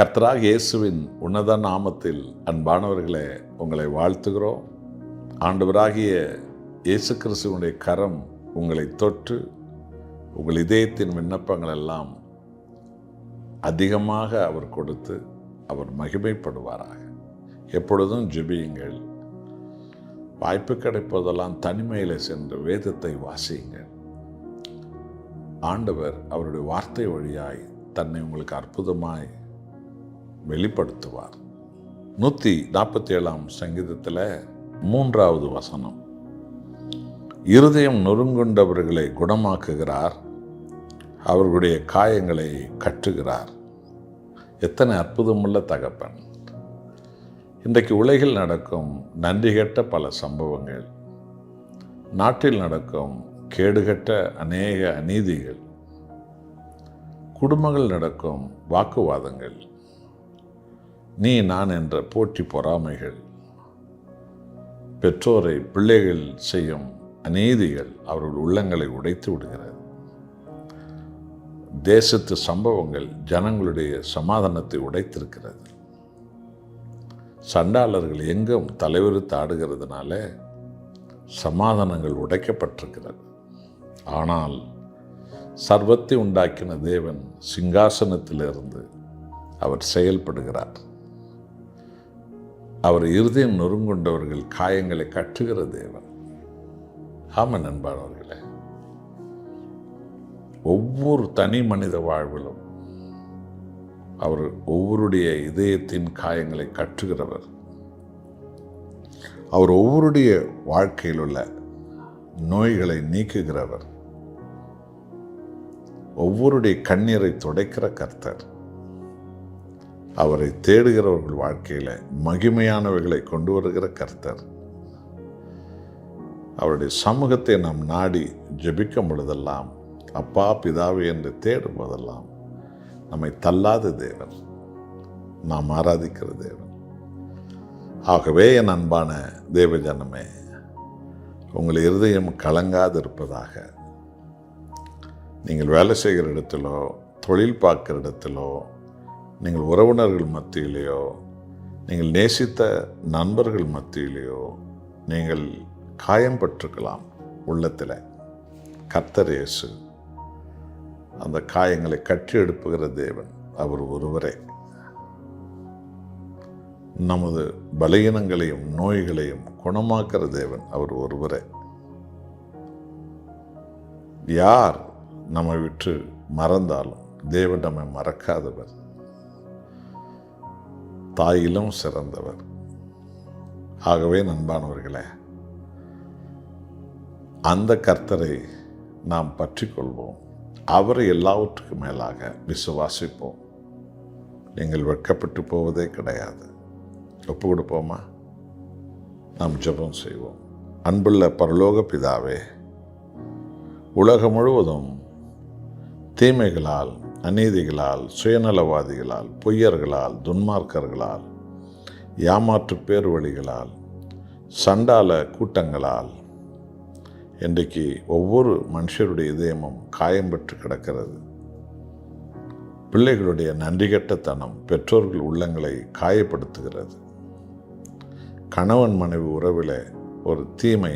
கர்த்தராகிய இயேசுவின் உன்னத நாமத்தில் அன்பானவர்களே, உங்களை வாழ்த்துகிறோம். ஆண்டவராகிய இயேசு கிறிஸ்துவினுடைய கரம் உங்களை தொட்டு உங்கள் இதயத்தின் விண்ணப்பங்கள் எல்லாம் அதிகமாக அவர் கொடுத்து அவர் மகிமைப்படுவாராக. எப்பொழுதும் ஜெபியுங்கள். வாய்ப்பு கிடைப்பதெல்லாம் தனிமையில் சென்று வேதத்தை வாசியுங்கள். ஆண்டவர் அவருடைய வார்த்தை வழியாய் தன்னை உங்களுக்கு அற்புதமாய் வெளிப்படுத்துவார். 147ஆம் சங்கீதத்தில் 3வது வசனம், இருதயம் நொறுங்குண்டவர்களை குணமாக்குகிறார், அவர்களுடைய காயங்களை கட்டுகிறார். எத்தனை அற்புதமுள்ள தகப்பன்! இன்றைக்கு உலகில் நடக்கும் நன்றிகெட்ட பல சம்பவங்கள், நாட்டில் நடக்கும் கேடுகட்ட அநேக அநீதிகள், குடும்பங்கள் நடக்கும் வாக்குவாதங்கள், நீ நான் என்ற போட்டி பொறாமைகள், பெற்றோரை பிள்ளைகள் செய்யும் அநீதிகள் அவர்கள் உள்ளங்களை உடைத்து விடுகிறது. தேசத்து சம்பவங்கள் ஜனங்களுடைய சமாதானத்தை உடைத்திருக்கிறது. சண்டாளர்கள் எங்கும் தலைவிரித்து ஆடுகிறதுனால சமாதானங்கள் உடைக்கப்பட்டிருக்கிறது. ஆனால் சர்வத்தை உண்டாக்கின தேவன் சிங்காசனத்திலிருந்து அவர் செயல்படுகிறார். அவர் இருதயம் நொறுங்குண்டவர்கள் காயங்களை கட்டுகிற தேவன். ஆமாம் நண்பானவர்களே, ஒவ்வொரு தனி மனித வாழ்விலும் அவர் ஒவ்வொருடைய இதயத்தின் காயங்களை கட்டுகிறவர். அவர் ஒவ்வொருடைய வாழ்க்கையில் உள்ள நோய்களை நீக்குகிறவர். ஒவ்வொருடைய கண்ணீரை துடைக்கிற கர்த்தர். அவரை தேடுகிறவர்கள் வாழ்க்கையில் மகிமையானவைகளை கொண்டு வருகிற கர்த்தர். அவருடைய சமூகத்தை நாம் நாடி ஜெபிக்கும் பொழுதெல்லாம், அப்பா பிதாவே என்று தேடும் போதெல்லாம் நம்மை தள்ளாத தேவன், நாம் ஆராதிக்கிற தேவன். ஆகவே என் அன்பான தேவஜனமே, உங்கள் இருதயம் கலங்காது இருப்பதாக. நீங்கள் வேலை செய்கிற இடத்திலோ, தொழில் பார்க்குற இடத்திலோ, நீங்கள் உறவினர்கள் மத்தியிலேயோ, நீங்கள் நேசித்த நண்பர்கள் மத்தியிலேயோ நீங்கள் காயம் பட்டிருக்கலாம் உள்ளத்தில். கர்த்தர் இயேசு அந்த காயங்களை கட்டி எழுப்புகிற தேவன் அவர் ஒருவரே. நமது பலகீனங்களையும் நோய்களையும் குணமாக்குற தேவன் அவர் ஒருவரே. யார் நம்மை விட்டு மறந்தாலும் தேவன் நம்மை மறக்காதவர், தாயிலும் சிறந்தவர். ஆகவே நண்பானவர்களே, அந்த கர்த்தரை நாம் பற்றி கொள்வோம். அவரை எல்லாவற்றுக்கும் மேலாக விசுவாசிப்போம். நீங்கள் வெட்கப்பட்டு போவதே கிடையாது. ஒப்பு கொடுப்போமா? நாம் ஜெபம் செய்வோம். அன்புள்ள பரலோக பிதாவே, உலகம் முழுவதும் தீமைகளால், அநீதிகளால், சுயநலவாதிகளால், பொய்யர்களால், துன்மார்க்கர்களால், ஏமாற்று பேர்வழிகளால், சண்டால கூட்டங்களால் இன்றைக்கு ஒவ்வொரு மனுஷருடைய இதயமும் காயம் பெற்று கிடக்கிறது. பிள்ளைகளுடைய நன்றிகெட்டத்தனம் பெற்றோர்கள் உள்ளங்களை காயப்படுத்துகிறது. கணவன் மனைவி உறவில் ஒரு தீமை,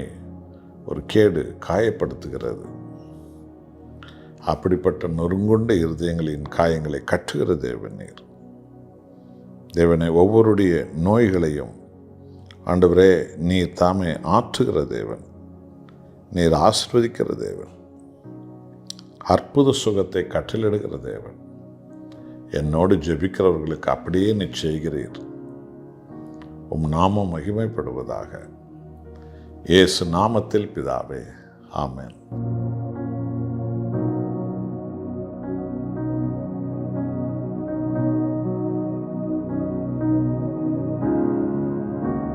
ஒரு கேடு காயப்படுத்துகிறது. அப்படிப்பட்ட நொறுங்குண்ட இருதயங்களின் காயங்களை கட்டுகிற தேவன் நீர். தேவனை ஒவ்வொருடைய நோய்களையும் ஆண்டவரே நீர் தாமே ஆற்றுகிற தேவன், நீர் ஆசீர்வதிக்கிற தேவன், அற்புத சுகத்தை கட்டளிடுகிற தேவன். என்னோடு ஜெபிக்கிறவர்களுக்கு அப்படியே நீ செய்கிறீர். உம் நாமம் மகிமைப்படுவதாக. இயேசு நாமத்தில் பிதாவே, ஆமென்.